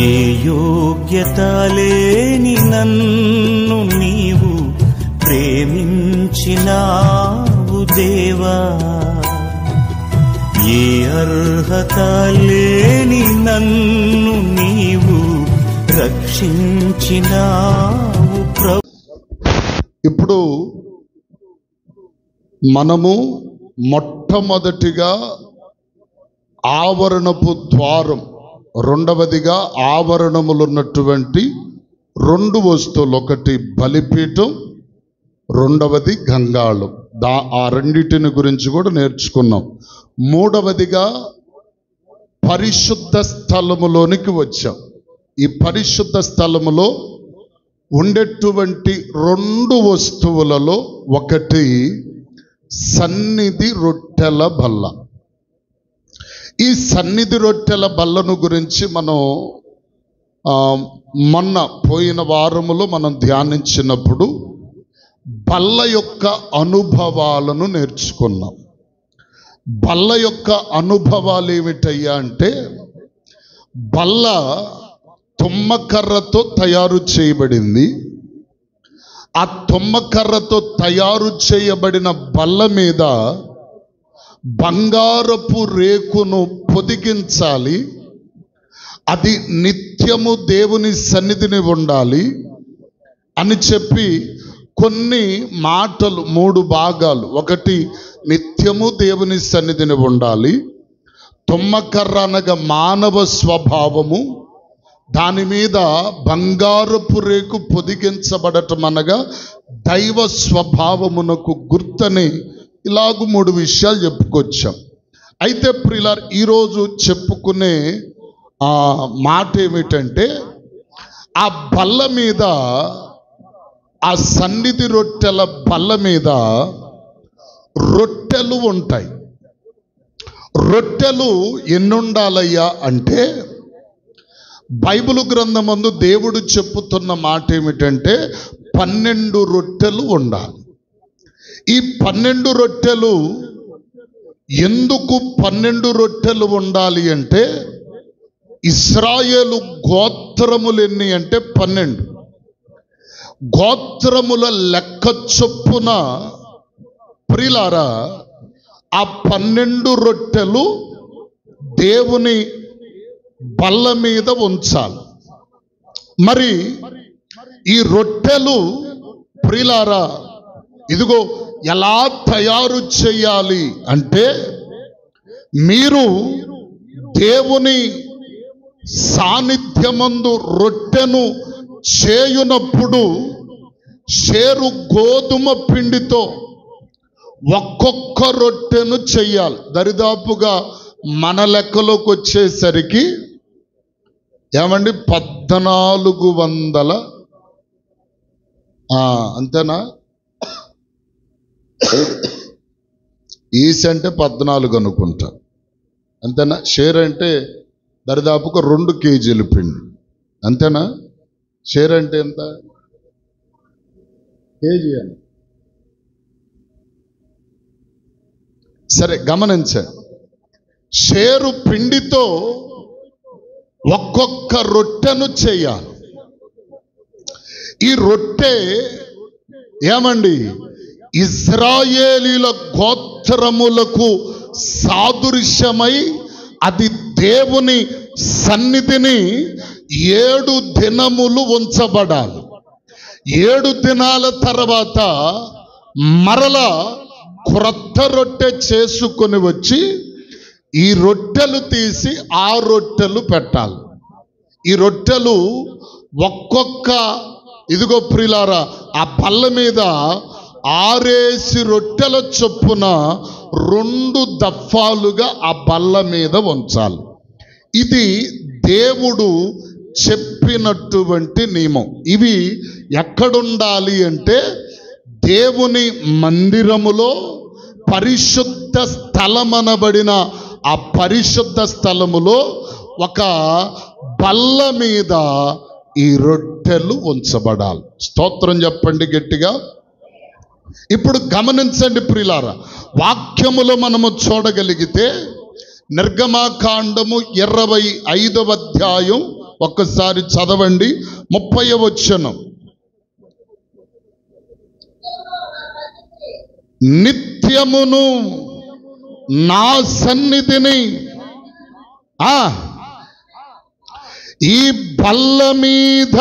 ఏ యోగ్యత లేని నన్ను నీవు ప్రేమించినావు దేవా, ఏ అర్హత లేని నన్ను నీవు రక్షించినావు ప్రభు. ఇప్పుడు మనము మొట్టమొదటిగా ఆవరణపు ద్వారం, రెండవదిగా ఆవరణములున్నటువంటి రెండు వస్తువులు, ఒకటి బలిపీఠం, రెండవది గంగాళం. ఆ రెండింటిని గురించి కూడా నేర్చుకున్నాం. మూడవదిగా పరిశుద్ధ స్థలములోనికి వచ్చాం. ఈ పరిశుద్ధ స్థలములో ఉండేటువంటి రెండు వస్తువులలో ఒకటి సన్నిధి రొట్టెల బల్ల. ఈ సన్నిధి రొట్టెల బల్లను గురించి మనం మొన్న పోయిన వారములో మనం ధ్యానించినప్పుడు బల్ల యొక్క అనుభవాలను నేర్చుకున్నాం. బల్ల యొక్క అనుభవాలు ఏమిటయ్యా అంటే, బల్ల తుమ్మకర్రతో తయారు చేయబడింది. ఆ తుమ్మకర్రతో తయారు చేయబడిన బల్ల మీద బంగారపు రేకును పొదిగించాలి. అది నిత్యము దేవుని సన్నిధిని ఉండాలి అని చెప్పి కొన్ని మాటలు, మూడు భాగాలు. ఒకటి, నిత్యము దేవుని సన్నిధిని ఉండాలి. తుమ్మకర్ర అనగా మానవ స్వభావము, దాని మీద బంగారపు రేకు పొదిగించబడటం అనగా దైవ స్వభావమునకు గుర్తని, ఇలాగూ మూడు విషయాలు చెప్పుకొచ్చాం. అయితే ప్రియులారా, ఈరోజు చెప్పుకునే మాట ఏమిటంటే, ఆ బల్ల మీద, ఆ సన్నిధి రొట్టెల బల్ల మీద రొట్టెలు ఉంటాయి. రొట్టెలు ఎన్నుండాలయ్యా అంటే, బైబిల్ గ్రంథమందు దేవుడు చెప్పుతున్న మాట ఏమిటంటే 12 రొట్టెలు ఉండాలి. ఈ 12 రొట్టెలు ఎందుకు 12 రొట్టెలు ఉండాలి అంటే, ఇశ్రాయేలు గోత్రములు ఎన్ని అంటే 12. గోత్రముల లెక్క చొప్పున ప్రియులారా ఆ 12 రొట్టెలు దేవుని బల్ల మీద ఉంచాలి. మరి ఈ రొట్టెలు ప్రియులారా ఇదిగో ఎలా తయారు చేయాలి అంటే, మీరు దేవుని సాన్నిధ్యమందు రొట్టెను చేయునప్పుడు షేరు గోధుమ పిండితో ఒక్కొక్క రొట్టెను చెయ్యాలి. దరిదాపుగా మన లెక్కలోకి వచ్చేసరికి ఏమండి 1400 అంతేనా? ఈస్ అంటే 14 అనుకుంటా, అంతేనా? షేర్ అంటే దరిదాపుగా 2 కేజీలు పిండి, అంతేనా? షేర్ అంటే ఎంత? కేజీ అని సరే గమనించండి. షేరు పిండితో ఒక్కొక్క రొట్టెను చేయాలి. ఈ రొట్టె ఏమండి ఇశ్రాయేలీల గోత్రములకు సాదృశ్యమై, అది దేవుని సన్నిధిని 7 దినములు ఉంచబడాలి. 7 దినాల తర్వాత మరలా క్రొత్త రొట్టె చేసుకొని వచ్చి ఈ రొట్టెలు తీసి ఆ రొట్టెలు పెట్టాలి. ఈ రొట్టెలు ఒక్కొక్క, ఇదిగో ప్రియులారా, ఆ బల్ల మీద 6 రొట్టెల చొప్పున 2 దఫాలుగా ఆ బల్ల మీద ఉంచాలి. ఇది దేవుడు చెప్పినటువంటి నియమం. ఇవి ఎక్కడుండాలి అంటే, దేవుని మందిరములో పరిశుద్ధ స్థలమనబడిన ఆ పరిశుద్ధ స్థలములో ఒక బల్ల మీద ఈ రొట్టెలు ఉంచబడాలి. స్తోత్రం చెప్పండి గట్టిగా. ఇప్పుడు గమనించండి ప్రియులారా, వాక్యములో మనము చూడగలిగితే నిర్గమాకాండము 25వ అధ్యాయం ఒక్కసారి చదవండి 30వ వచనం. నిత్యమును నా సన్నిధిని ఈ బల్ల మీద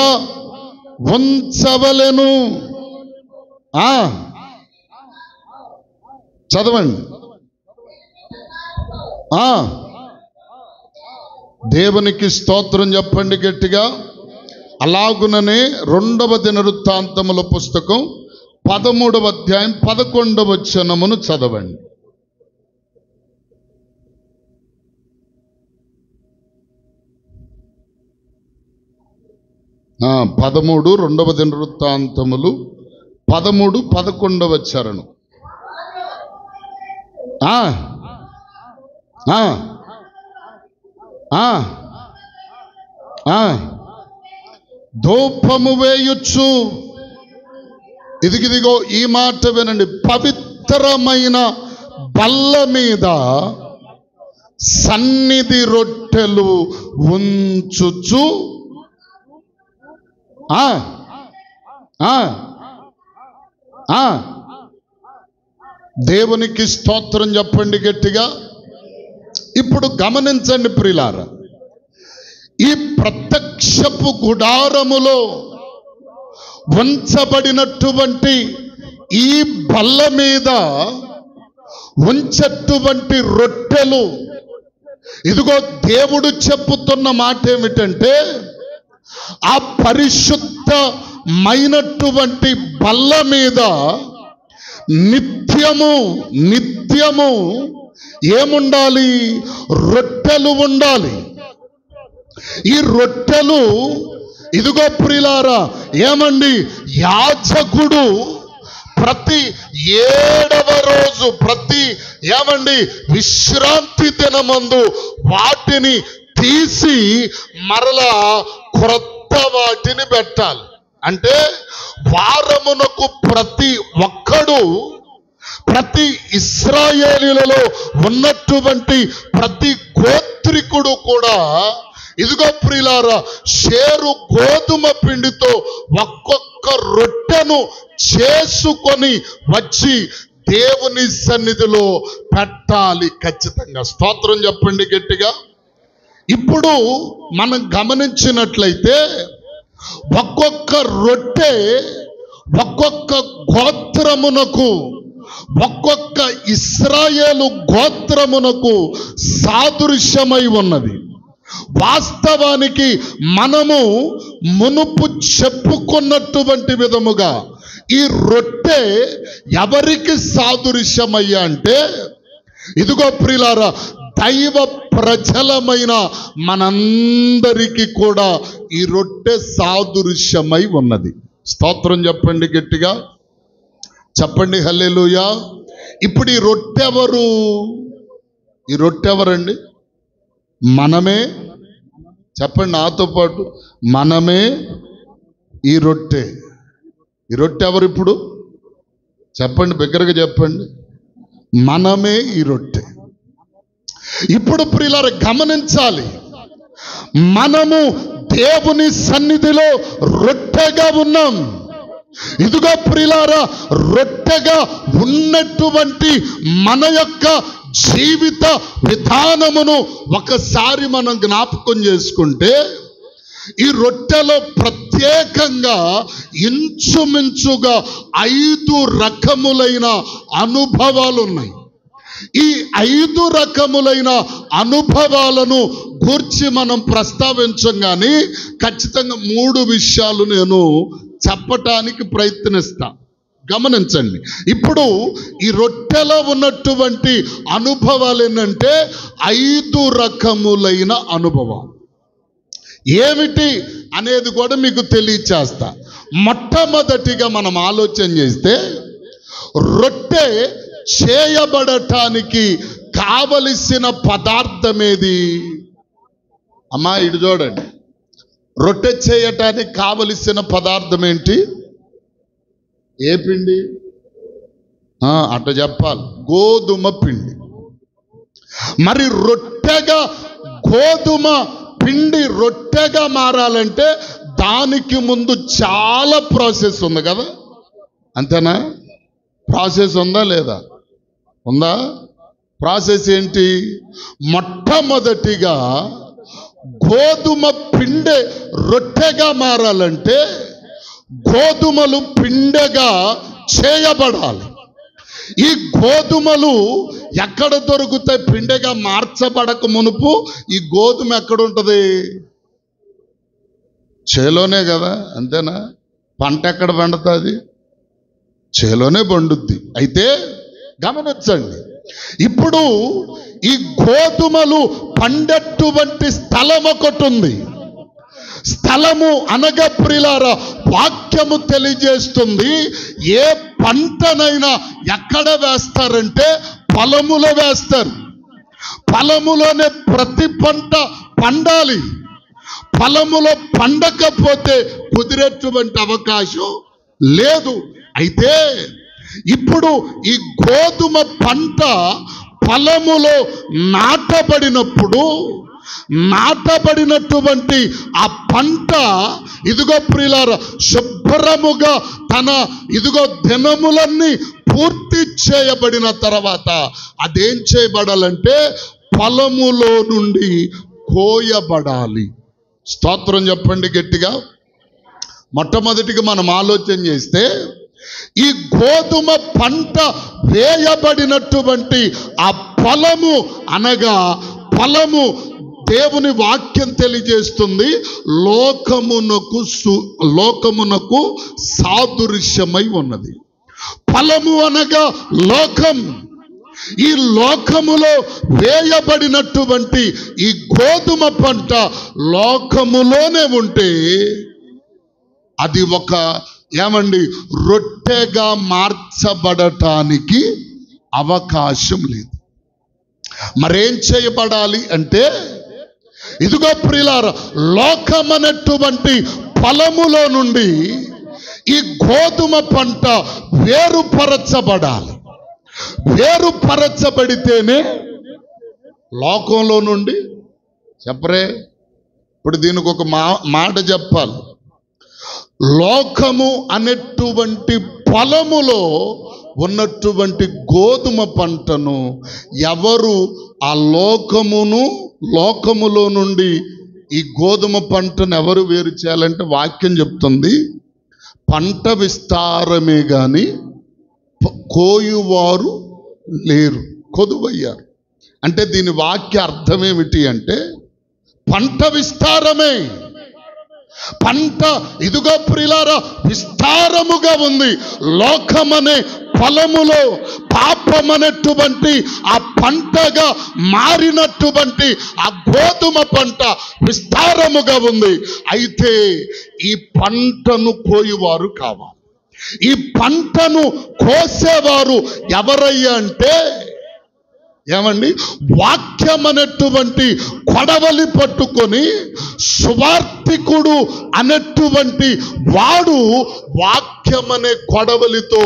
ఉంచవలెను. చదవండి. దేవునికి స్తోత్రం చెప్పండి గట్టిగా. అలాగుననే 2వ దినవృత్తాంతముల పుస్తకం 13వ అధ్యాయం 11వ వచనమును చదవండి. ఆ 13 2వ దినవృత్తాంతములు 13 11వ చరణం. ధూపము వేయుచు, ఇదిగో ఈ మాట వినండి, పవిత్రమైన బల్ల మీద సన్నిధి రొట్టెలు ఉంచుచు దేవునికి స్తోత్రం చెప్పండి గట్టిగా. ఇప్పుడు గమనించండి ప్రియులారా, ఈ ప్రత్యక్షపు గుడారములో ఉంచబడినటువంటి ఈ బల్ల మీద ఉంచేటువంటి రొట్టెలు, ఇదిగో దేవుడు చెప్పుతున్న మాట ఏమిటంటే, ఆ పరిశుద్ధమైనటువంటి బల్ల మీద నిత్యము ఏముండాలి? రొట్టెలు ఉండాలి. ఈ రొట్టెలు ఇదిగో ప్రియులారా ఏమండి, యాజకుడు ప్రతి 7వ రోజు, ప్రతి విశ్రాంతి దినమందు వాటిని తీసి మరలా క్రొత్త వాటిని పెట్టాలి. అంటే వారమునకు ప్రతి ఒక్కడు, ప్రతి ఇశ్రాయేలీయులలో ఉన్నటువంటి ప్రతి గోత్రికుడు కూడా ఇదిగో ప్రియులారా షేరు గోధుమ పిండితో ఒక్కొక్క రొట్టెను చేసుకొని వచ్చి దేవుని సన్నిధిలో పెట్టాలి ఖచ్చితంగా. స్తోత్రం చెప్పండి గట్టిగా. ఇప్పుడు మనం గమనించినట్లయితే ఒక్కొక్క రొట్టె ఒక్కొక్క గోత్రమునకు, ఒక్కొక్క ఇశ్రాయేలు గోత్రమునకు సాదృశ్యమై ఉన్నది. వాస్తవానికి మనము మునుపు చెప్పుకున్నటువంటి విధముగా ఈ రొట్టె ఎవరికి సాదృశ్యమయ్యా అంటే, ఇదిగో ప్రియులారా దైవ ప్రజలమైన మనందరికీ కూడా ఈ రొట్టె సాదృశ్యమై ఉన్నది. స్తోత్రం చెప్పండి గట్టిగా, చెప్పండి హల్లెలూయా. ఇప్పుడు ఈ రొట్టె ఎవరు? ఈ రొట్టె ఎవరండి? మనమే. చెప్పండి నాతో పాటు, మనమే ఈ రొట్టె. ఈ రొట్టె ఎవరు ఇప్పుడు? చెప్పండి బిగ్గరగా చెప్పండి. మనమే ఈ రొట్టె. ఇప్పుడు ప్రియులారా గమనించాలి, మనము దేవుని సన్నిధిలో రొట్టెగా ఉన్నాం. ఇదిగో ప్రియులారా రొట్టెగా ఉన్నటువంటి మన యొక్క జీవిత విధానమును ఒకసారి మనం జ్ఞాపకం చేసుకుంటే, ఈ రొట్టెలో ప్రత్యేకంగా ఇంచుమించుగా 5 రకములైన అనుభవాలు ఉన్నాయి. ఈ 5 రకములైన అనుభవాలను గూర్చి మనం ప్రస్తావించగానే ఖచ్చితంగా 3 విషయాలు నేను చెప్పటానికి ప్రయత్నిస్తా. గమనించండి. ఇప్పుడు ఈ రొట్టెలో ఉన్నటువంటి అనుభవాలు ఏంటంటే 5 రకములైన అనుభవాలు. ఏమిటి అనేది కూడా మీకు తెలియచేస్తా. మొట్టమొదటిగా మనం ఆలోచన చేస్తే, రొట్టె చేయబడటానికి కావలసిన పదార్థం ఏది? అమ్మా ఇటు చూడండి. రొట్టె చేయటానికి కావలసిన పదార్థం ఏంటి? ఏ పిండి? అట్ట చెప్పాలి, గోధుమ పిండి. మరి రొట్టెగా గోధుమ పిండి రొట్టెగా మారాలంటే దానికి ముందు చాలా ప్రాసెస్ ఉంది కదా, అంతేనా? ప్రాసెస్ ఉందా లేదా? ఉందా? ప్రాసెస్ ఏంటి? మొట్టమొదటిగా గోధుమ పిండి రొట్టెగా మారాలంటే గోధుమలు పిండెగా చేయబడాలి. ఈ గోధుమలు ఎక్కడ దొరుకుతాయి? పిండెగా మార్చబడక మునుపు ఈ గోధుమ ఎక్కడ ఉంటుంది? చేలోనే కదా, అంతేనా? పంట ఎక్కడ పండుతుంది? చేలోనే పండుద్ది. అయితే గమనించండి, ఇప్పుడు ఈ గోధుమలు పండేటువంటి స్థలం ఒకటి ఉంది. స్థలము అనగా ప్రియులారా, వాక్యము తెలియజేస్తుంది, ఏ పంటనైనా ఎక్కడ వేస్తారంటే పొలములో వేస్తారు. పొలములోనే ప్రతి పంట పండాలి. పొలములో పండకపోతే కుదిరేటువంటి అవకాశం లేదు. అయితే ఇప్పుడు ఈ గోధుమ పంట పొలములో నాటబడినప్పుడు నాటబడినటువంటి ఆ పంట ఇదిగో ప్రియులారా శుభ్రముగా తన ఇదిగో దినములన్నీ పూర్తి చేయబడిన తర్వాత అదేం చేయబడాలంటే పొలములో నుండి కోయబడాలి. స్తోత్రం చెప్పండి గట్టిగా. మొట్టమొదటిగా మనం ఆలోచన చేస్తే ఈ గోధుమ పంట వేయబడినటువంటి ఆ పొలము అనగా పొలము దేవుని వాక్యం తెలియజేస్తుంది లోకమునకు సాదృశ్యమై ఉన్నది. ఫలము అనగా లోకం. ఈ లోకములో వేయబడినటువంటి ఈ గోధుమ పంట లోకములోనే ఉంటే అది ఒక రొట్టెగా మార్చబడటానికి అవకాశం లేదు. మరేం చేయబడాలి అంటే ఇదిగో ప్రియులారా, లోకమనేటువంటి ఫలములో నుండి ఈ గోధుమ పంట వేరుపరచబడాలి. వేరుపరచబడితేనే లోకంలో నుండి చెప్పరే. ఇప్పుడు దీనికి ఒక మాట చెప్పాలి. లోకము అనేటువంటి పొలములో ఉన్నటువంటి గోధుమ పంటను ఎవరు ఆ లోకములో నుండి ఈ గోధుమ పంటను ఎవరు వేరు చేయాలంటే వాక్యం చెప్తుంది, పంట విస్తారమే గాని కోయువారు లేరు, కొదువయ్యారు. అంటే దీని వాక్య అర్థం ఏమిటి అంటే పంట విస్తారమే. పంట ఇదిగో ప్రియులారా విస్తారముగా ఉంది. లోకమనే పొలములో పాపమనేటువంటి ఆ పంటగా మారినటువంటి ఆ గోధుమ పంట విస్తారముగా ఉంది. అయితే ఈ పంటను కోయువారు కావాలి. ఈ పంటను కోసేవారు ఎవరయ్యా అంటే వాక్యం అనేటువంటి కొడవలి పట్టుకొని సువార్తికుడు అనేటువంటి వాడు వాక్యం అనే కొడవలితో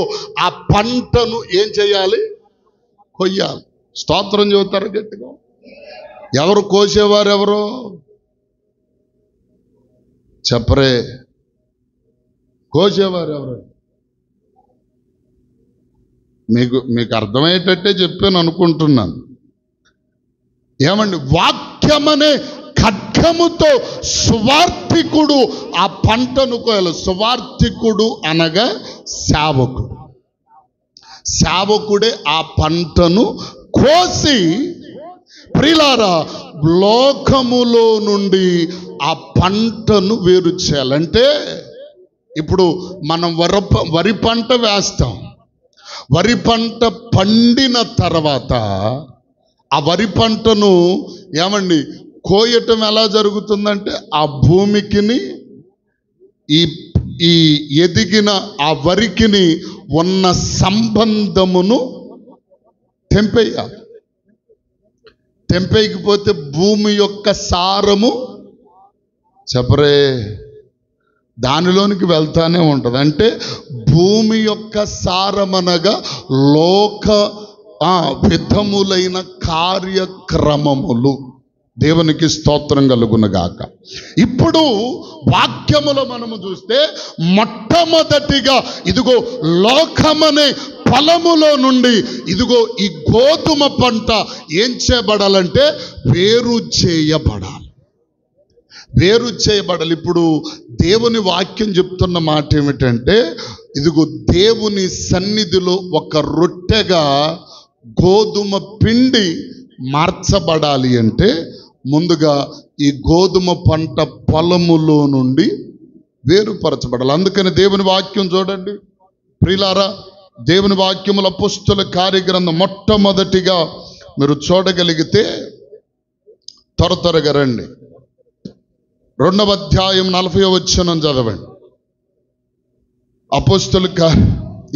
ఆ పంటను ఏం చేయాలి? కొయ్యాలి. స్తోత్రం చెబుతారు గట్టిగా. ఎవరు కోసేవారు? ఎవరు చెప్పరే. కోసేవారు ఎవరు? మీకు అర్థమయ్యేటట్టే చెప్పాను అనుకుంటున్నాను. వాక్యమనే ఖడ్గముతో సువార్తికుడు ఆ పంటను కోయాలి. సువార్తికుడు అనగా సేవకుడు. సేవకుడే ఆ పంటను కోసి ప్రియులారా లోకములో నుండి ఆ పంటను వేరు చేయాలంటే ఇప్పుడు మనం వరి పంట వేస్తాం. వరి పంట పండిన తర్వాత ఆ వరి పంటను కోయటం ఎలా జరుగుతుందంటే ఆ భూమికిని ఈ ఎదిగిన ఆ వరికిని ఉన్న సంబంధమును తెంపేయాలి. తెంపేయకపోతే భూమి యొక్క సారము చెప్పరే దానిలోనికి వెళ్తానే ఉంటుంది. అంటే భూమి యొక్క సారమనగా లోక విధములైన కార్యక్రమములు. దేవునికి స్తోత్రం కలుగునగాక. ఇప్పుడు వాక్యములో మనము చూస్తే మొట్టమొదటిగా ఇదిగో లోకమనే పొలములో నుండి ఇదిగో ఈ గోధుమ పంట ఏం చేయబడాలంటే వేరు చేయబడాలి. వేరు చేయబడాలి. ఇప్పుడు దేవుని వాక్యం చెప్తున్న మాట ఏమిటంటే ఇదిగో దేవుని సన్నిధిలో ఒక రొట్టెగా గోధుమ పిండి మార్చబడాలి అంటే ముందుగా ఈ గోధుమ పంట పొలములో నుండి వేరుపరచబడాలి. అందుకని దేవుని వాక్యం చూడండి ప్రియులారా, దేవుని వాక్యముల అపోస్తలుల కార్యగ్రంథం మొట్టమొదటిగా మీరు చూడగలిగితే త్వరగా రండి, 2వ అధ్యాయం 40వ వచనం చదవండి. అపోస్తలుల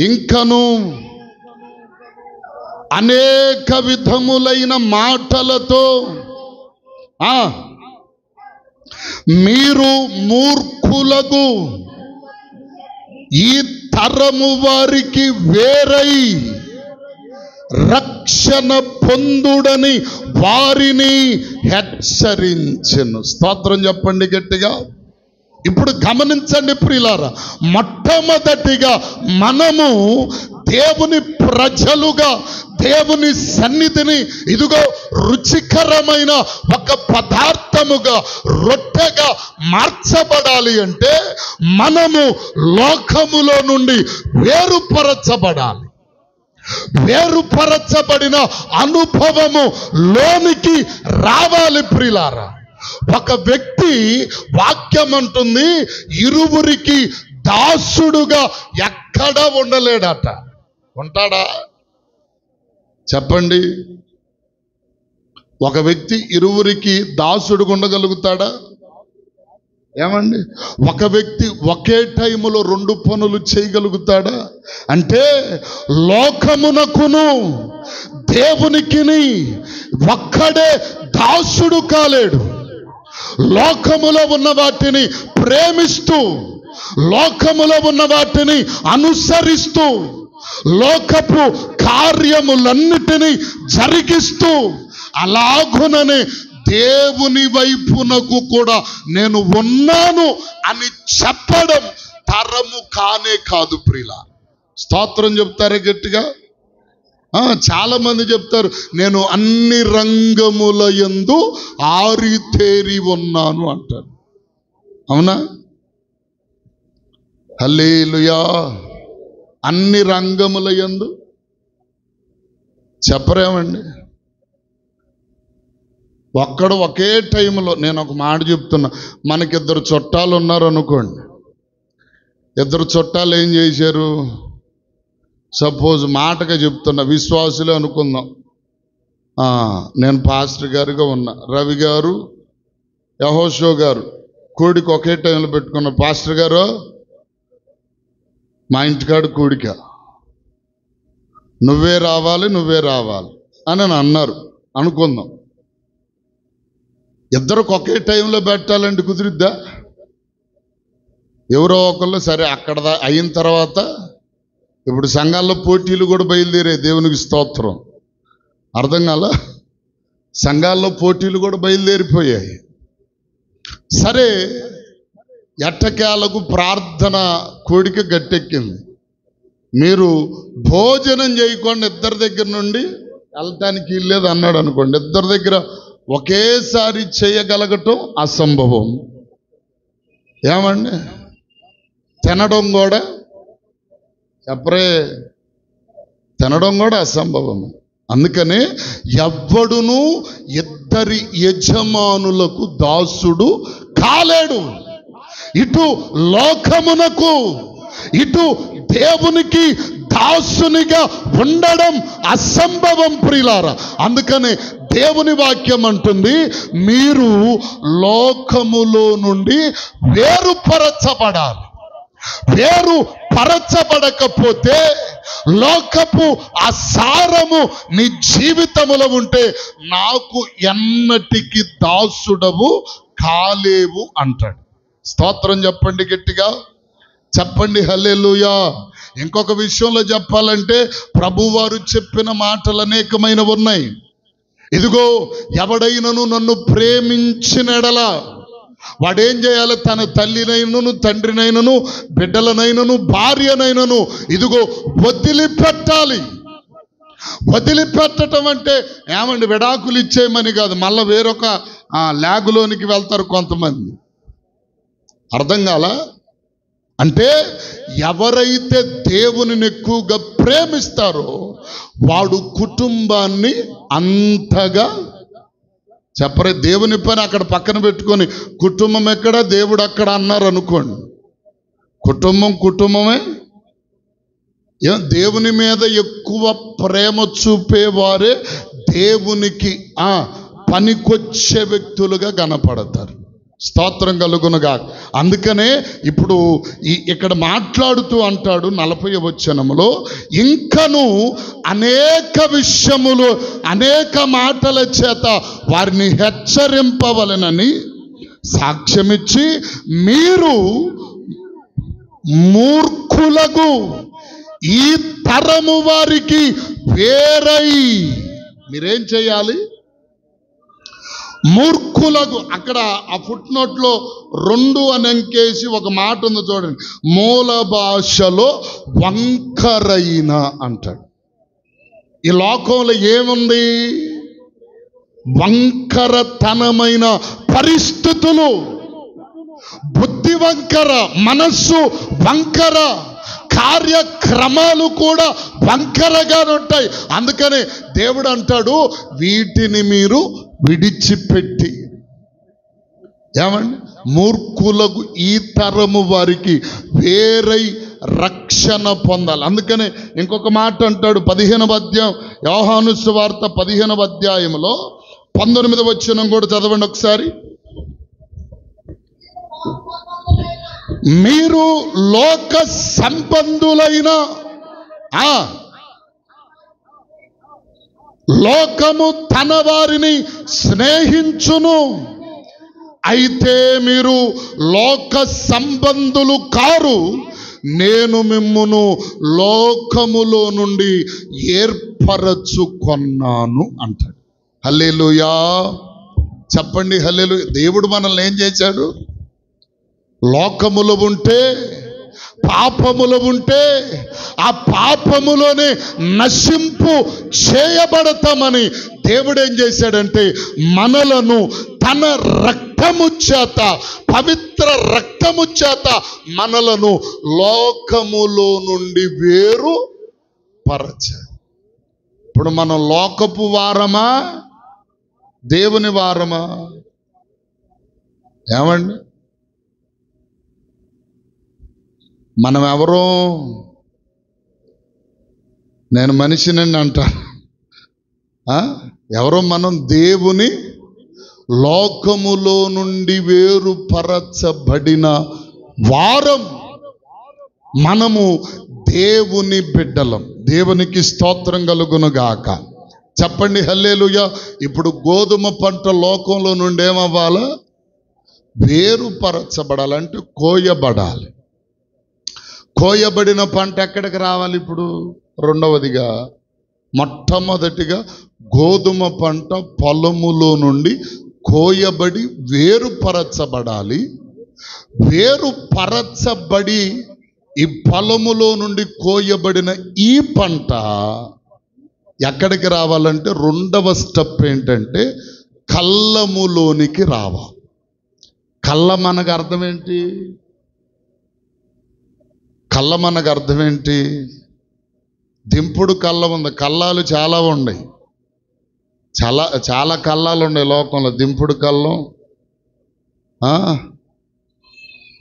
ఇంకను అనేక విధములైన మాటలతో మీరు మూర్ఖులకు ఈ తరము వారికి వేరై రక్షణ పొందుడని వారిని హెచ్చరించెను. స్తోత్రం చెప్పండి గట్టిగా. ఇప్పుడు గమనించండి ప్రియులారా, మొట్టమొదటిగా మనము దేవుని ప్రజలుగా దేవుని సన్నిధిని ఇదిగో రుచికరమైన ఒక పదార్థముగా రొట్టెగా మార్చబడాలి అంటే మనము లోకములో నుండి వేరుపరచబడాలి. వేరుపరచబడిన అనుభవము లోనికి రావాలి ప్రియులారా. ఒక వ్యక్తి వాక్యం అంటుంది ఇరువురికి దాసుడుగా ఎక్కడ ఉండలేడట. ఉంటాడా చెప్పండి? ఒక వ్యక్తి ఇరువురికి దాసుడుగా ఉండగలుగుతాడా? ఏమండి? ఒక వ్యక్తి ఒకే టైములో 2 పనులు చేయగలుగుతాడా? అంటే లోకమునకును దేవునికిని ఒక్కడే దాసుడు కాలేడు. లోకములో ఉన్న వాటిని ప్రేమిస్తూ, లోకములో ఉన్న వాటిని అనుసరిస్తూ, లోకపు కార్యములన్నిటినీ జరిగిస్తూ అలాగుననే దేవుని వైపునకు కూడా నేను ఉన్నాను అని చెప్పడం తరము కానే కాదు ప్రియులా. స్తోత్రం చెప్తారే గట్టిగా. చాలా మంది చెప్తారు నేను అన్ని రంగముల యందు ఆరితేరి ఉన్నాను అంటారు. అవునా? హల్లెలూయా. అన్ని రంగముల యందు చెప్పరేమండి? ఒక్కడు ఒకే టైంలో, నేను ఒక మాట చెప్తున్నా, మనకిద్దరు చుట్టాలు ఉన్నారు అనుకోండి. ఇద్దరు చుట్టాలు ఏం చేశారు? సపోజ్ మాటగా చెప్తున్నా, విశ్వాసులే అనుకుందాం. నేను పాస్టర్ గారుగా ఉన్నా, రవి గారు యెహోషువ గారు కూడికి ఒకే టైంలో పెట్టుకున్న. పాస్టర్ గారు మా ఇంటికాడ కూడిక, నువ్వే రావాలి అని అన్నారు అనుకుందాం. ఇద్దరికి ఒకే టైంలో పెట్టాలంటే కుదిరిద్దా? ఎవరో ఒకళ్ళు సరే అక్కడ అయిన తర్వాత ఇప్పుడు సంఘాల్లో పోటీలు కూడా బయలుదేరాయి. దేవునికి స్తోత్రం. అర్థం కాల? సంఘాల్లో పోటీలు కూడా బయలుదేరిపోయాయి. సరే, ఎట్టకేలకు ప్రార్థన కోడిక గట్టెక్కింది. మీరు భోజనం చేయకుండా ఇద్దరి దగ్గర నుండి వెళ్ళటానికి ఇల్లేదు అన్నాడు అనుకోండి. ఇద్దరి దగ్గర ఒకేసారి చేయగలగటం అసంభవం. ఏమండి? తినడం కూడా చెప్పరే, తినడం కూడా అసంభవం. అందుకనే ఎవ్వడును ఇద్దరి యజమానులకు దాసుడు కాలేడు. ఇటు లోకమునకు ఇటు దేవునికి దాసునిగా ఉండడం అసంభవం ప్రియులారా. అందుకనే దేవుని వాక్యం అంటుంది మీరు లోకములో నుండి వేరుపరచబడాలి. వేరుపరచబడకపోతే లోకపు అసారము నీ జీవితములో ఉంటే నాకు ఎన్నటికి దాసుడవు కాలేవు అంటాడు. స్తోత్రం చెప్పండి గట్టిగా, చెప్పండి హల్లెలూయా. ఇంకొక విషయంలో చెప్పాలంటే ప్రభువారు చెప్పిన మాటలు అనేకమైనవి ఉన్నాయి. ఇదిగో ఎవడైనను నన్ను ప్రేమించిన ఎడల వాడేం చేయాలి? తన తల్లినైనను, తండ్రినైనను, బిడ్డలనైనను, భార్యనైనను ఇదిగో వదిలిపెట్టాలి. వదిలిపెట్టడం అంటే ఏమండి విడాకులు ఇచ్చేయమని కాదు, మళ్ళీ వేరొక ల్యాగులోనికి వెళ్తారు కొంతమంది. అర్థం కాలా? అంటే ఎవరైతే దేవునిని ఎక్కువగా ప్రేమిస్తారో వాడు కుటుంబాన్ని అంతగా చెప్పరే. దేవుని పని అక్కడ పక్కన పెట్టుకొని కుటుంబం ఎక్కడ, దేవుడు అక్కడ అన్నారు అనుకోండి. కుటుంబమే. దేవుని మీద ఎక్కువ ప్రేమ చూపేవారే దేవునికి పనికొచ్చే వ్యక్తులుగా కనపడతారు. స్తోత్రం కలుగునుగా. అందుకనే ఇప్పుడు ఇక్కడ మాట్లాడుతూ అంటాడు 40వ వచనములో, ఇంకను అనేక విషయములు అనేక మాటల చేత వారిని హెచ్చరింపవలెనని సాక్ష్యమిచ్చి మీరు మూర్ఖులకు ఈ తరము వారికి వేరై మీరేం చేయాలి? మూర్ఖులకు. అక్కడ ఆ ఫుట్ నోట్లో 2 అని అంకేసి ఒక మాట ఉంది చూడండి. మూల భాషలో వంకరైన అంటాడు. ఈ లోకంలో ఏముంది? వంకరతనమైన పరిస్థితులు, బుద్ధి వంకర, మనస్సు వంకర, కార్యక్రమాలు కూడా వంకరగా ఉంటాయి. అందుకనే దేవుడు అంటాడు వీటిని మీరు విడిచిపెట్టి ఏమండి మూర్ఖులకు ఈ తరము వారికి వేరై రక్షణ పొందాలి. అందుకనే ఇంకొక మాట అంటాడు 15వ అధ్యాయం, యోహాను సువార్త 15వ అధ్యాయంలో 19వ వచనం కూడా చదవండి ఒకసారి. మీరు లోక సంబంధులైన లోకము తన వారిని స్నేహించును, అయితే మీరు లోక సంబంధులు కారు, నేను మిమ్మును లోకములో నుండి ఏర్పరచుకొన్నాను అంటాడు. హల్లెలూయా చెప్పండి. హల్లెలూయా. దేవుడు మనల్ని ఏం చేశాడు? లోకములో ఉంటే, పాపములో ఉంటే ఆ పాపములోనే నశింపు చేయబడతామని దేవుడు ఏం చేశాడంటే మనలను తన రక్తము చేత, పవిత్ర రక్తము చేత మనలను లోకములో నుండి వేరు పరచాడు. ఇప్పుడు మనం లోకపు వారమా, దేవుని వారమా? ఏమండి మనం ఎవరో? నేను మనిషినండి అంటారు. ఎవరో మనం దేవుని లోకములో నుండి వేరుపరచబడిన వారం. మనము దేవుని బిడ్డలం. దేవునికి స్తోత్రం కలుగునుగాక. చెప్పండి హల్లెలూయా. ఇప్పుడు గోధుమ పంట లోకంలో నుండి ఏమవ్వాలా? వేరుపరచబడాలంటే కోయబడాలి. కోయబడిన పంట ఎక్కడికి రావాలి? ఇప్పుడు రెండవదిగా మొట్టమొదటిగా గోధుమ పంట పొలములో నుండి కోయబడి వేరుపరచబడాలి. వేరుపరచబడి ఈ పొలములో నుండి కోయబడిన ఈ పంట ఎక్కడికి రావాలంటే రెండవ స్టెప్ ఏంటంటే కళ్ళములోనికి రావాలి. కళ్ళం అనగా అర్థం ఏంటి? కళ్ళం అనగా అర్థం ఏంటి? దింపుడు కళ్ళం ఉంది. కళ్ళాలు చాలా ఉన్నాయి, చాలా కళ్ళాలు ఉన్నాయి లోకంలో. దింపుడు కళ్ళం,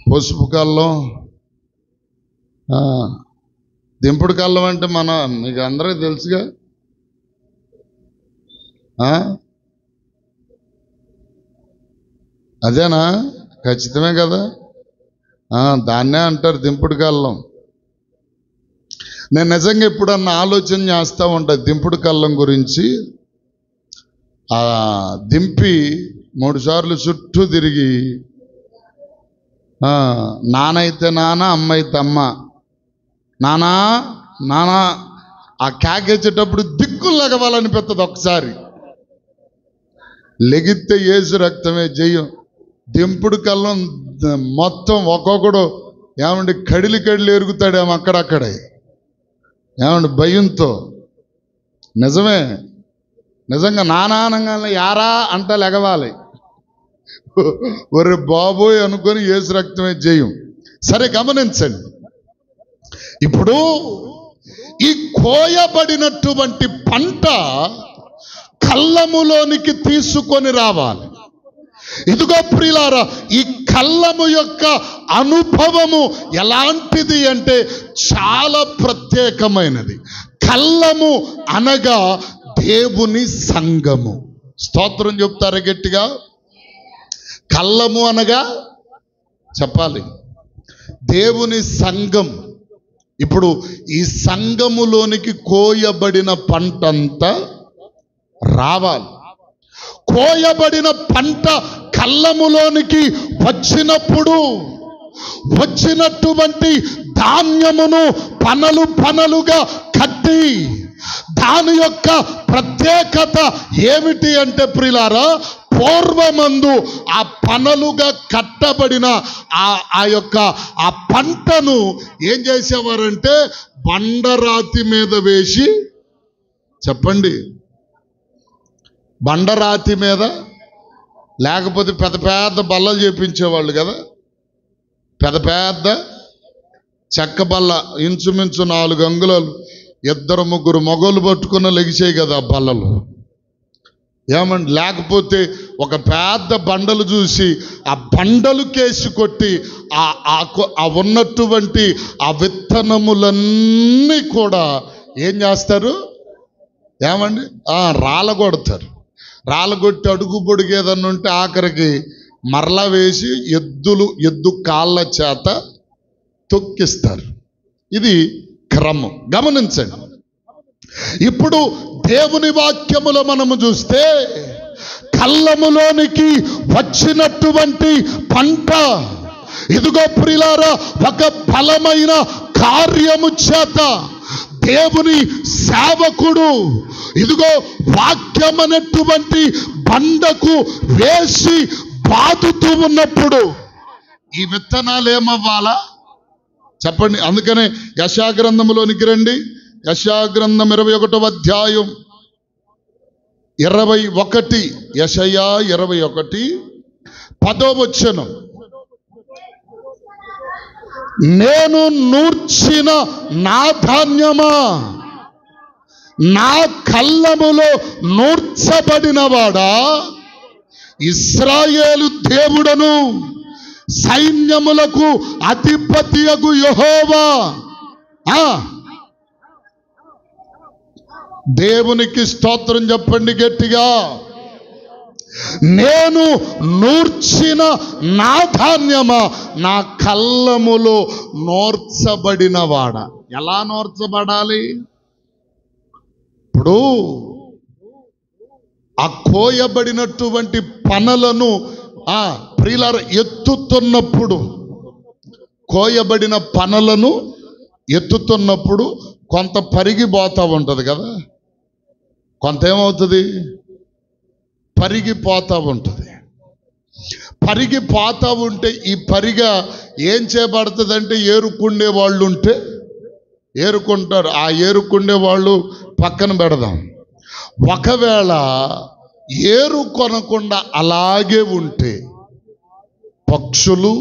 పసుపు కళ్ళం. దింపుడు కళ్ళం అంటే మీకు అందరికీ తెలుసుగా. అదేనా? ఖచ్చితమే కదా. దాన్నే అంటారు దింపుడు కళ్ళం. నేను నిజంగా ఎప్పుడన్నా ఆలోచన చేస్తూ ఉంటాను దింపుడు కళ్ళం గురించి. దింపి 3 సార్లు చుట్టూ తిరిగి నాన్న అయితే నాన్న, అమ్మ అయితే అమ్మ, నానా నానా ఆ కేకేసేటప్పుడు దిక్కులు లగవాలనిపిస్తుంది ఒకసారి. లెగిస్తే యేసు రక్తమే జయం. దింపుడు కళ్ళం మొత్తం ఒక్కొక్కడు ఏమండి కడిలి ఎరుగుతాడేమో అక్కడక్కడే, ఏమండి భయంతో. నిజమే, నిజంగా నానానంగా యారా అంట లెగవాలి. ఒరే బాబోయ్ అనుకొని యేసు రక్తమే జయం. సరే గమనించండి, ఇప్పుడు ఈ కోయబడినటువంటి పంట కళ్ళములోనికి తీసుకొని రావాలి. ఇదిగో ప్రియులారా, ఈ కళ్ళము యొక్క అనుభవము ఎలాంటిది అంటే చాలా ప్రత్యేకమైనది. కళ్ళము అనగా దేవుని సంఘము. స్తోత్రం చెప్తారా గట్టిగా? కళ్ళము అనగా చెప్పాలి దేవుని సంఘం. ఇప్పుడు ఈ సంఘములోనికి కోయబడిన పంటంతా రావాలి. కోయబడిన పంట కళ్ళములోనికి వచ్చినప్పుడు వచ్చినటువంటి ధాన్యమును పనలు పనలుగా కట్టి, దాని యొక్క ప్రత్యేకత ఏమిటి అంటే ప్రియులారా, పూర్వమందు ఆ పనలుగా కట్టబడిన ఆ పంటను ఏం చేసేవారంటే బండరాతి మీద వేసి, చెప్పండి, బండరాతి మీద, లేకపోతే పెద్ద పెద్ద బల్లలు చేపించేవాళ్ళు కదా, పెద్ద పెద్ద చెక్క బల్ల ఇంచుమించు 4 అంగుళాలు, 2-3 మగోళ్ళు పట్టుకున్న లెగిసాయి కదా ఆ బల్లలు. ఏమండి, లేకపోతే ఒక పెద్ద బండలు చూసి ఆ బండలు కేసి కొట్టి ఆ ఉన్నటువంటి ఆ విత్తనములన్నీ కూడా ఏం చేస్తారు? ఏమండి, రాళ్ళగొడతారు. రాళ్ళగొట్టి అడుగు పొడుగు ఏదన్నా ఉంటే ఆఖరికి మరలా వేసి ఎద్దు కాళ్ళ చేత తొక్కిస్తారు. ఇది క్రమం. గమనించండి, ఇప్పుడు దేవుని వాక్యములో మనము చూస్తే కళ్ళములోనికి వచ్చినటువంటి పంట, ఇదిగో ప్రియులారా, ఒక బలమైన కార్యము చేత దేవుని సేవకుడు ఇదిగో వాక్యమనేటువంటి బండకు వేసి బాదుతూ ఉన్నప్పుడు ఈ విత్తనాలు ఏమవ్వాలా? చెప్పండి. అందుకనే యెషయా గ్రంథంలోనికి రండి. యెషయా గ్రంథం 21వ అధ్యాయం 21. యెషయా 21 10వ వచనం. నేను నూర్చిన నా ధాన్యమా, నా కళ్ళములో నూర్చబడినవాడా, ఇశ్రాయేలు దేవుడను సైన్యములకు అధిపతియగు యెహోవా. దేవునికి స్తోత్రం చెప్పండి గట్టిగా. నేను నూర్చిన నా ధాన్యమా, నా కళ్ళములో నూర్చబడినవాడా. ఎలా నూర్చబడాలి? ఇప్పుడు ఆ కోయబడినటువంటి పనలను ప్రియులారా ఎత్తుతున్నప్పుడు, కోయబడిన పనలను ఎత్తుతున్నప్పుడు కొంత పరిగిపోతూ ఉంటుంది కదా, కొంత ఏమవుతుంది? పరిగిపోతూ ఉంటుంది. పరిగిపోతూ ఉంటే ఈ పరిగ ఏం చేయబడుతుందంటే, ఏరుకుండే వాళ్ళు ఉంటే ఏరుకుంటారు. ఆ ఏరుకుండే వాళ్ళు పక్కన పెడదాం. ఒకవేళ ఏరుకొనకుండా అలాగే ఉంటే పక్షులు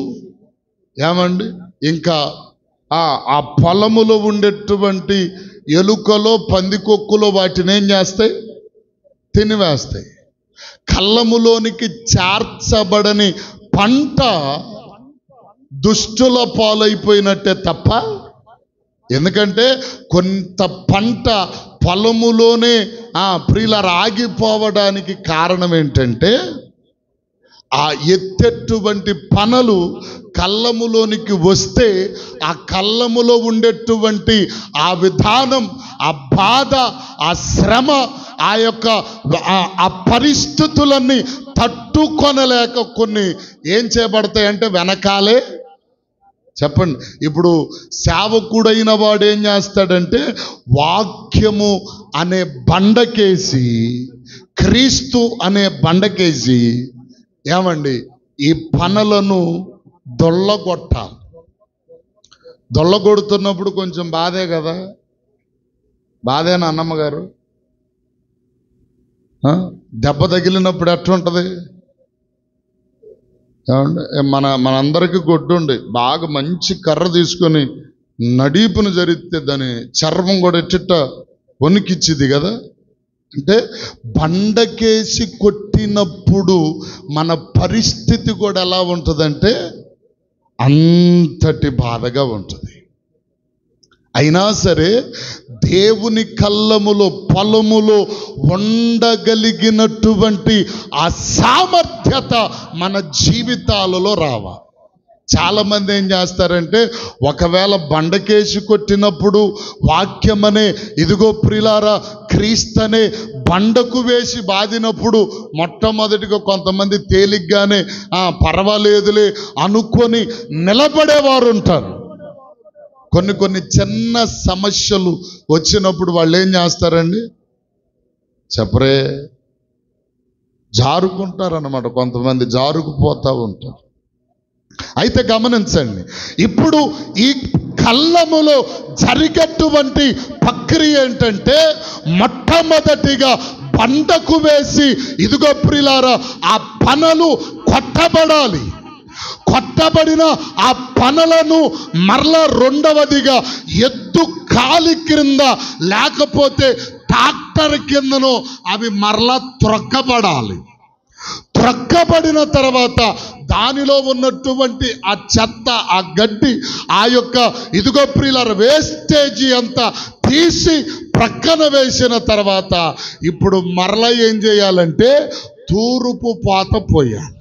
ఏమండి, ఇంకా ఆ పొలములో ఉండేటువంటి ఎలుకలో పందికొక్కులో వాటిని ఏం చేస్తాయి? తినివేస్తాయి. కళ్ళములోనికి చేర్చబడని పంట దుష్టుల పాలైపోయినట్టే తప్ప, ఎందుకంటే కొంత పంట పొలములోనే ప్రియులారా ఆగిపోవడానికి కారణం ఏంటంటే, ఆ ఎత్తేటువంటి పనలు కళ్ళములోనికి వస్తే ఆ కళ్ళములో ఉండేటువంటి ఆ విధానం, ఆ బాధ, ఆ శ్రమ, ఆ యొక్క ఆ పరిస్థితులన్నీ తట్టుకొనలేక కొన్ని ఏం చేయబడతాయి అంటే వెనకాలే. చెప్పండి. ఇప్పుడు సేవకుడైన వాడు ఏం చేస్తాడంటే వాక్యము అనే బండకేసి క్రీస్తు అనే బండకేసి ఏమండి ఈ పనలను దొల్లగొట్టాలి. దొల్లగొడుతున్నప్పుడు కొంచెం బాధే కదా, బాధేనా అన్నమ్మ గారు? దెబ్బ తగిలినప్పుడు ఎట్లుంటుంది? ఏమండి మనందరికీ గొడ్డుండి బాగా మంచి కర్ర తీసుకొని నడీపును జరిగితే దాని చర్మం కూడా ఎట్టిట్ట వణికిచ్చిది కదా. అంటే బండకేసి కొట్టినప్పుడు మన పరిస్థితి కూడా ఎలా ఉంటుందంటే అంతటి బాధగా ఉంటుంది. అయినా సరే దేవుని కళ్ళములో పొలములో ఉండగలిగినటువంటి ఆ సామర్థ్యత మన జీవితాలలో రావాలి. చాలామంది ఏం చేస్తారంటే ఒకవేళ బండకేసి కొట్టినప్పుడు వాక్యమనే ఇదిగో ప్రియులారా క్రీస్తనే బండకు వేసి బాదినప్పుడు మొట్టమొదటిగా కొంతమంది తేలిగ్గానే పర్వాలేదులే అనుకొని నిలబడేవారు ఉంటారు. కొన్ని చిన్న సమస్యలు వచ్చినప్పుడు వాళ్ళు ఏం చేస్తారండి చెప్పరే, జారుకుంటారన్నమాట. కొంతమంది జారుకుపోతూ ఉంటారు. అయితే గమనించండి, ఇప్పుడు ఈ కళ్ళములో జరిగేటువంటి ప్రక్రియ ఏంటంటే మొట్టమొదటిగా బండకు వేసి ఇదిగో ప్రియులారా ఆ పనలు కొట్టబడాలి. కొట్టబడిన ఆ పనలను మరలా రెండవదిగా ఎద్దు కాలి క్రింద లేకపోతే ట్రాక్టర్ కిందను అవి మరలా త్రొక్కబడాలి. త్రొక్కబడిన తర్వాత దానిలో ఉన్నటువంటి ఆ చెత్త, ఆ గడ్డి, ఆ యొక్క ఇదిగో ప్రియులార వేస్టేజీ అంతా తీసి ప్రక్కన వేసిన తర్వాత ఇప్పుడు మరలా ఏం చేయాలంటే తూర్పు పాత పోయాలి.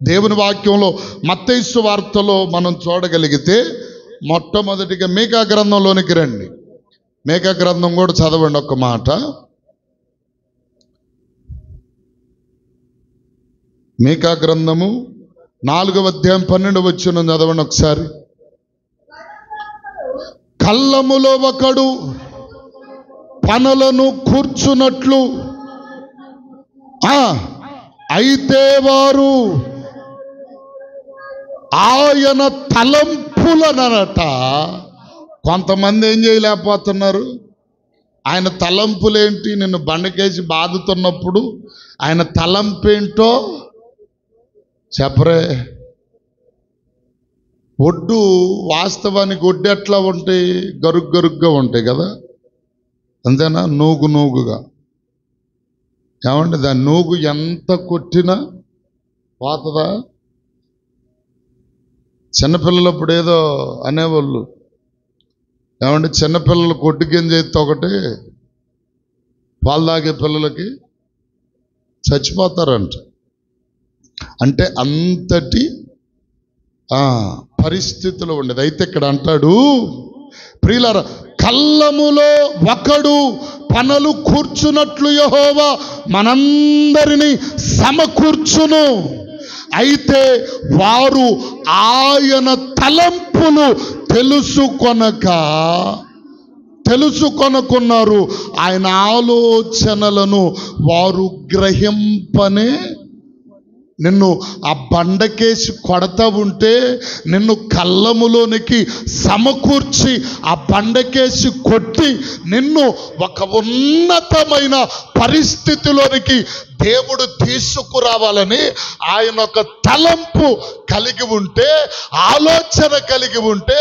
దేవుని వాక్యంలో మత్తయి సువార్తలో మనం చూడగలిగితే మొట్టమొదటిగా మీకా గ్రంథంలోనికి రండి. మీకా గ్రంథం కూడా చదవండి ఒక్క మాట. మీకా గ్రంథము 4వ అధ్యాయం 12వ వచనం చదవండి ఒకసారి. కళ్ళములో ఒకడు పనులను కూర్చున్నట్లు అయితే వారు ఆయన తలంపులనట. కొంతమంది ఏం చేయలేకపోతున్నారు, ఆయన తలంపులేంటి? నిన్ను బండకేసి బాదుతున్నప్పుడు ఆయన తలంపేంటో చెప్పరే. ఒడ్డు వాస్తవానికి ఒడ్డు ఎట్లా ఉంటాయి? గరుగ్గా ఉంటాయి కదా, అంతేనా? నూగుగా. ఏమంటే దాని నూగు ఎంత కొట్టినా పోతుందా? చిన్నపిల్లలప్పుడు ఏదో అనేవాళ్ళు, ఏమంటే చిన్నపిల్లలు కొట్టు గింజ ఎత్తి ఒకటి పాలు తాగే పిల్లలకి చచ్చిపోతారంట. అంటే అంతటి పరిస్థితులు ఉండేది. అయితే ఇక్కడ అంటాడు ప్రియులారా, కళ్ళములో ఒకడు పనులు కూర్చున్నట్లు యెహోవా మనందరినీ సమకూర్చును. అయితే వారు ఆయన తలంపులు తెలుసుకొనకున్నారు. ఆయన ఆలోచనలను వారు గ్రహింపనే. నిన్ను ఆ బండకేసి కొడతా ఉంటే నిన్ను కళ్ళములోనికి సమకూర్చి ఆ బండకేసి కొట్టి నిన్ను ఒక ఉన్నతమైన పరిస్థితిలోనికి దేవుడు తీసుకురావాలని ఆయన ఒక తలంపు కలిగి ఉంటే, ఆలోచన కలిగి ఉంటే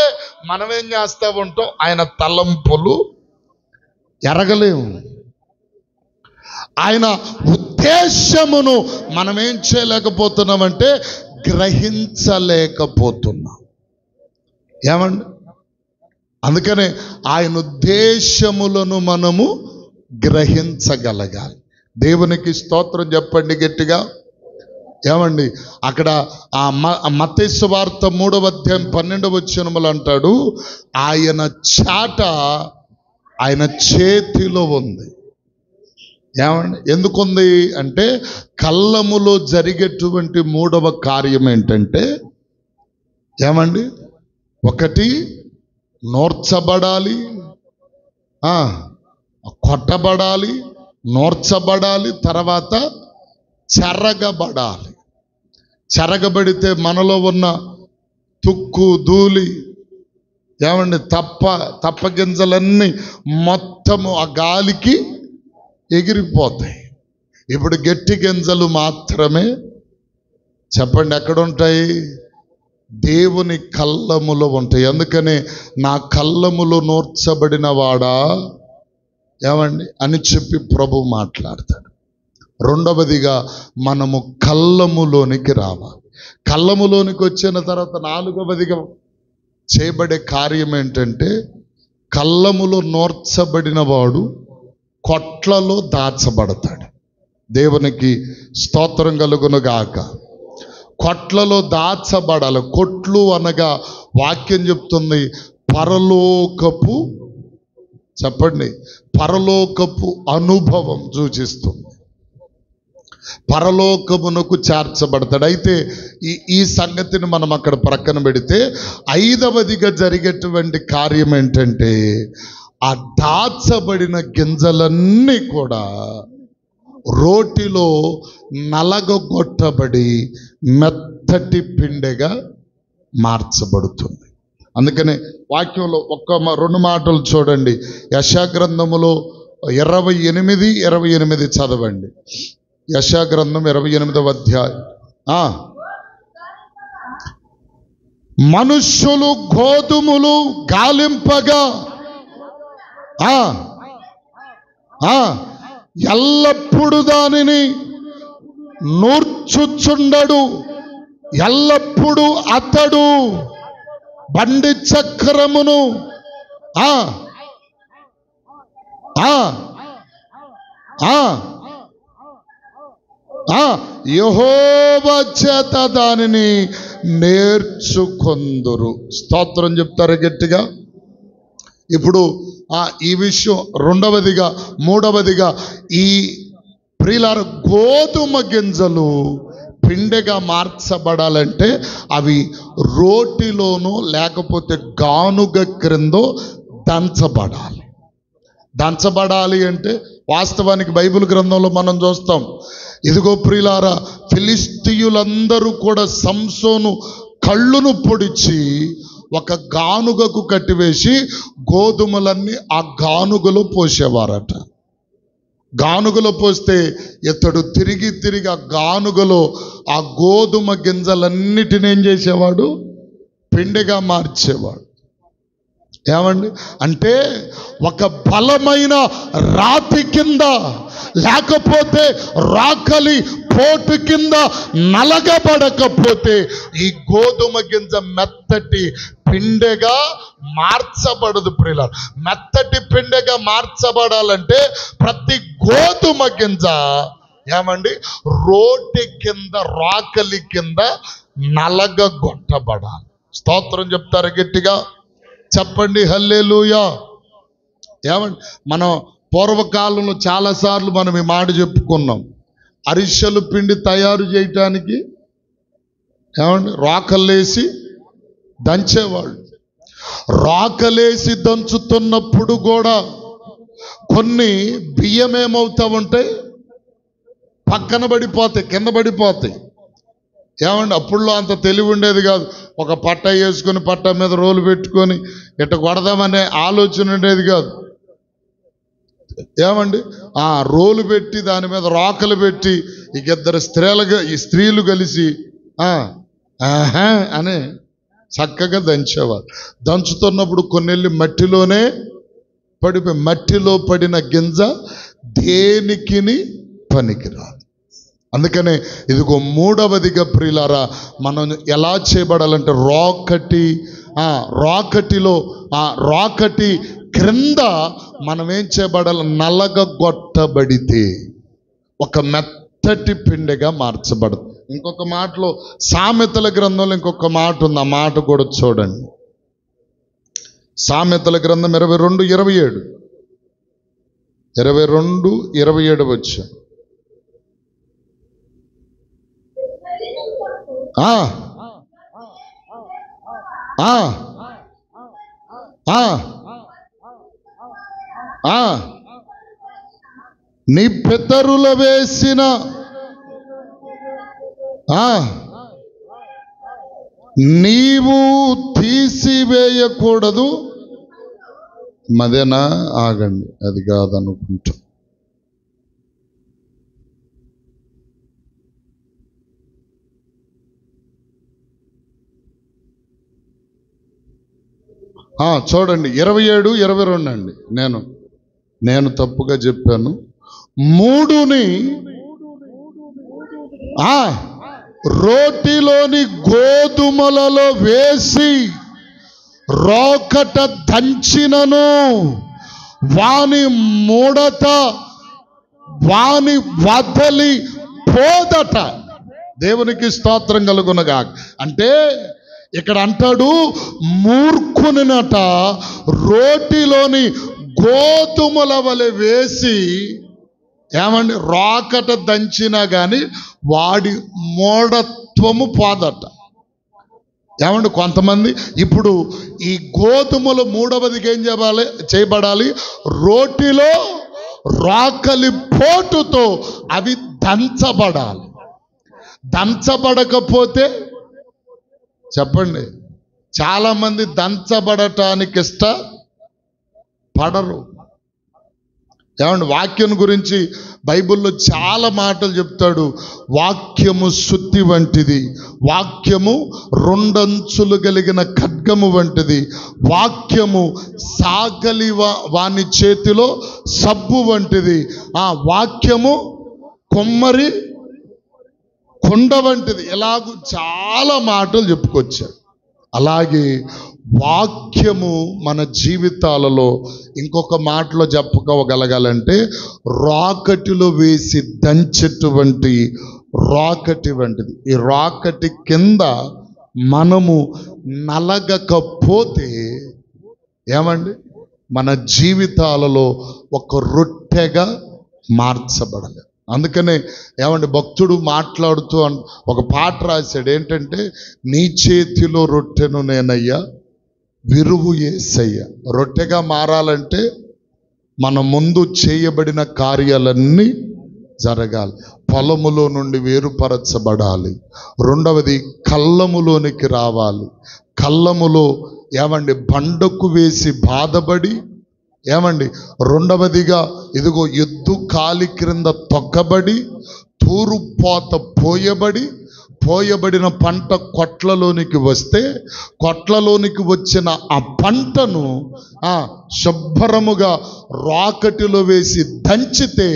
మనం ఏం చేస్తూ ఉంటాం? ఆయన తలంపులు ఎరగలేము. ఆయన ఉద్దేశమును మనం ఏం చేయలేకపోతున్నామంటే గ్రహించలేకపోతున్నాం. ఏమండి? అందుకనే ఆయన ఉద్దేశములను మనము గ్రహించగలగాలి. దేవునికి స్తోత్రం చెప్పండి గట్టిగా. ఏమండి? అక్కడ ఆ మత్తయి సువార్త 3వ అధ్యాయం 12వ వచనములు అంటాడు, ఆయన చాట ఆయన చేతిలో ఉంది. ఏమండి? ఎందుకుంది అంటే కళ్ళములో జరిగేటువంటి 3వ కార్యం ఏంటంటే ఏమండి, ఒకటి నోర్చబడాలి, కొట్టబడాలి, నూర్చబడాలి, తర్వాత చెరగబడాలి. చెరగబడితే మనలో ఉన్న తుక్కు ధూళి ఏమండి తప్ప గింజలన్నీ మొత్తము ఆ గాలికి ఎగిరిపోతాయి. ఇప్పుడు గట్టి గింజలు మాత్రమే చెప్పండి ఎక్కడుంటాయి? దేవుని కళ్ళములో ఉంటాయి. అందుకనే నా కళ్ళములో నూర్చబడిన వాడా ఏమండి అని చెప్పి ప్రభు మాట్లాడతాడు. రెండవదిగా మనము కళ్ళములోనికి రావాలి. కళ్ళములోనికి వచ్చిన తర్వాత నాలుగవదిగా చేయబడే కార్యం ఏంటంటే, కళ్ళములో నూర్చబడిన వాడు కొట్లలో దాచబడతాడు. దేవునికి స్తోత్రం కలుగునుగాక. కొట్లలో దాచబడాలి. కొట్లు అనగా వాక్యం చెప్తుంది పరలోకపు, చెప్పండి, పరలోకపు అనుభవం సూచిస్తుంది. పరలోకమునకు చేర్చబడతాడు. అయితే ఈ సంగతిని మనం అక్కడ ప్రక్కన పెడితే ఐదవదిగా జరిగేటువంటి కార్యం ఏంటంటే, ఆ దాచబడిన గింజలన్నీ కూడా రోటిలో నలగొట్టబడి మెత్తటి పిండిగా మార్చబడుతుంది. అందుకనే వాక్యంలో రెండు మాటలు చూడండి. యెషయా గ్రంథములో 28 చదవండి. యెషయా గ్రంథం 28వ అధ్యాయం. మనుష్యులు గోధుమలు గాలింపగా ఎల్లప్పుడు దానిని నూర్చుచుండడు. ఎల్లప్పుడు అతడు బండి చక్రమును యెహోవా చేత దానిని నేర్చుకొందురు. స్తోత్రం చెప్తారు గట్టిగా. ఇప్పుడు ఈ విషయం రెండవదిగా, మూడవదిగా ఈ ప్రియులార గోధుమ గింజలు పిండిగా మార్చబడాలంటే అవి రోటిలోనో లేకపోతే గానుగ క్రిందో దంచబడాలి. దంచబడాలి అంటే వాస్తవానికి బైబిల్ గ్రంథంలో మనం చూస్తాం. ఇదిగో ప్రియులారా, ఫిలిష్తీయులందరూ కూడా సంసోను కళ్ళును పొడిచి ఒక గానుగకు కట్టివేసి గోధుమలన్నీ ఆ గానుగలో పోసేవారట. గానుగలో పోస్తే ఇతడు తిరిగి ఆ గానుగలో ఆ గోధుమ గింజలన్నిటిని ఏం చేసేవాడు? పిండిగా మార్చేవాడు. ఏమండి అంటే ఒక బలమైన రాతి కింద లేకపోతే రాకలి పోటు కింద నలగబడకపోతే ఈ గోధుమ గింజ మెత్తటి పిండెగా మార్చబడదు. ప్రియులారా, మెత్తటి పిండెగా మార్చబడాలంటే ప్రతి గోధుమ గింజ ఏమండి రోటి కింద రాకలి కింద నలగగొట్టబడాలి. స్తోత్రం చెప్తారు గట్టిగా, చెప్పండి హల్లెలూయా. ఏమండి మనం పూర్వకాలంలో చాలాసార్లు మనం ఈ మాట చెప్పుకున్నాం. అరిసెలు పిండి తయారు చేయటానికి ఏమండి రాకలేసి దంచేవాళ్ళు. రాకలేసి దంచుతున్నప్పుడు కూడా కొన్ని బియ్యం ఏమవుతా ఉంటాయి, పక్కన పడిపోతాయి, కింద పడిపోతాయి. ఏమండి అప్పుడులో అంత తెలివి ఉండేది కాదు. ఒక పట్ట వేసుకొని పట్ట మీద రోలు పెట్టుకొని ఇట్ట కొడదామనే ఆలోచన ఉండేది కాదు. ఏమండి ఆ రోలు పెట్టి దాని మీద రాకలు పెట్టి ఇద్దరు స్త్రీలు కలిసి అని చక్కగా దంచేవారు. దంచుతున్నప్పుడు కొన్నెళ్ళి మట్టిలోనే పడిపోయి, మట్టిలో పడిన గింజ దేనికిని పనికిరాదు. అందుకనే ఇదిగో మూడవదిగా ప్రియులారా, మనం ఎలా చేయబడాలంటే రాకటి క్రింద మనం ఏం చేయబడాలి? నలగగొట్టబడితే ఒక మెత్తటి పిండిగా మార్చబడదు. ఇంకొక మాటలో సామెతల గ్రంథంలో ఇంకొక మాట ఉంది. ఆ మాట కూడా చూడండి. సామెతల గ్రంథం 22:27 వచ్చు. నీ పితరుల వేసిన నీవు తీసివేయకూడదు. మదేనా? ఆగండి, అది కాదనుకుంటా. చూడండి 27, 22 అండి. నేను తప్పుగా చెప్పాను. 3ని రోటిలోని గోధుమలలో వేసి రోకట దంచినను వాని ముడత వాని వదలి పోదట. దేవునికి స్తోత్రం కలుగునగా. అంటే ఇక్కడ అంటాడు, మూర్ఖునినట రోటిలోని గోధుమల వలె వేసి ఏమండి రోకట దంచినా కానీ వాడి మూఢత్వము పోదట. ఏమండి కొంతమంది ఇప్పుడు ఈ గోధుమలు 3వదికి ఏం చేయబడాలి? రోటిలో రోకలి పోటుతో అవి దంచబడాలి. దంచబడకపోతే చెప్పండి, చాలామంది దంచబడటానికి ఇష్టపడరు. ఏమండి వాక్యం గురించి బైబిల్లో చాలా మాటలు చెప్తాడు. వాక్యము సుత్తి వంటిది, వాక్యము 2 అంచులు కలిగిన ఖడ్గము వంటిది, వాక్యము సాగలి వాని చేతిలో సబ్బు వంటిది, వాక్యము కొమ్మరి కొండ వంటిది. ఇలాగూ చాలా మాటలు చెప్పుకొచ్చారు. అలాగే వాక్యము మన జీవితాలలో ఇంకొక మాటలో చెప్పుకోగలగాలంటే రాకటిలో వేసి దంచేటువంటి రాకటి వంటిది. ఈ రాకటి కింద మనము నలగకపోతే ఏమండి మన జీవితాలలో ఒక రొట్టెగా మార్చబడలేదు. అందుకనే ఏమండి భక్తుడు మాట్లాడుతూ ఒక పాట రాశాడు. ఏంటంటే, నీ చేతిలో రొట్టెను నేనయ్యా, విరువు యేసయ్యా. రొట్టెగా మారాలంటే మన ముందు చేయబడిన కార్యాలన్నీ జరగాలి. పొలములో నుండి వేరుపరచబడాలి. 2వది కళ్ళములోనికి రావాలి. కళ్ళములో ఏమండి బండకు వేసి బాధపడి ఏమండి 2వదిగా ఇదిగో ఎద్దు కాలి క్రింద తొక్కబడి తూరుపోత పోయబడిన పంట కొట్లలోనికి వస్తే కొట్లలోనికి వచ్చిన ఆ పంటను శుభ్రముగా రాకటిలో వేసి దంచితే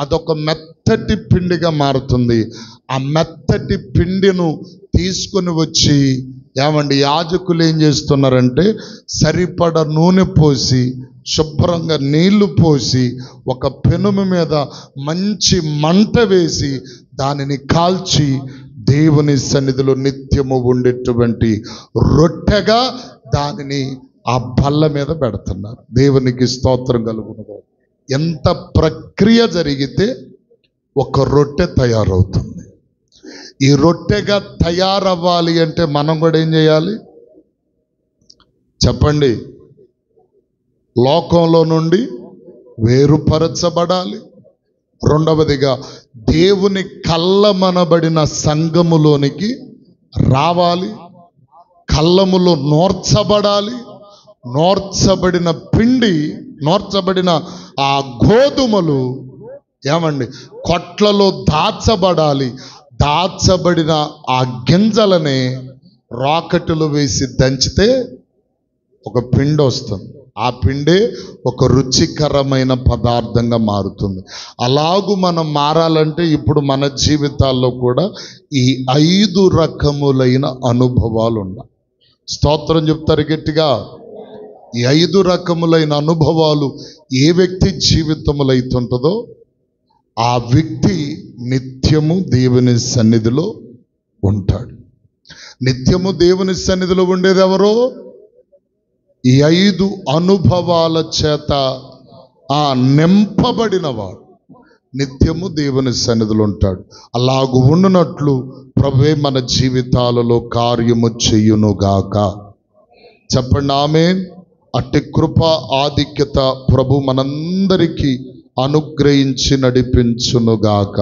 అదొక మెత్తటి పిండిగా మారుతుంది. ఆ మెత్తటి పిండిను తీసుకొని వచ్చి ఏమండి యాజకులు ఏం చేస్తున్నారంటే సరిపడ నూనె పోసి శుభ్రంగా నీళ్లు పోసి ఒక పెనుము మీద మంచి మంట వేసి దానిని కాల్చి దేవుని సన్నిధిలో నిత్యము ఉండేటువంటి రొట్టెగా దానిని ఆ బల్ల మీద పెడుతున్నారు. దేవునికి స్తోత్రం కలుగును. ఎంత ప్రక్రియ జరిగితే ఒక రొట్టె తయారవుతుంది. ఈ రొట్టెగా తయారవ్వాలి అంటే మనం కూడా ఏం చేయాలి చెప్పండి? లోకంలో నుండి వేరుపరచబడాలి. 2వదిగా దేవుని కళ్ళమనబడిన సంఘములోనికి రావాలి. కళ్ళములో నోర్చబడాలి. నోర్చబడిన ఆ గోధుమలు ఏమండి కొట్లలో దాచబడాలి. దాచబడిన ఆ గింజలనే రాకెట్లో వేసి దంచితే ఒక పిండి వస్తుంది. ఆ పిండే ఒక రుచికరమైన పదార్థంగా మారుతుంది. అలాగూ మనం మారాలంటే ఇప్పుడు మన జీవితాల్లో కూడా ఈ 5 రకములైన అనుభవాలు ఉన్నాయి. స్తోత్రం చెప్తారు గట్టిగా. ఈ 5 రకములైన అనుభవాలు ఏ వ్యక్తి జీవితంలో అవుతుంటుందో ఆ వ్యక్తి నిత్యము దేవుని సన్నిధిలో ఉంటాడు. నిత్యము దేవుని సన్నిధిలో ఉండేది ఎవరో? ఈ 5 అనుభవాల చేత నింపబడినవాడు నిత్యము దేవుని సన్నిధిలో ఉంటాడు. అలాగూ ఉండునట్లు ప్రభువే మన జీవితాలలో కార్యము చెయ్యునుగాక. చెప్పండి ఆమేన్. అట్టి కృప ఆధిక్యత ప్రభు మనందరికీ అనుగ్రహించి నడిపించునుగాక.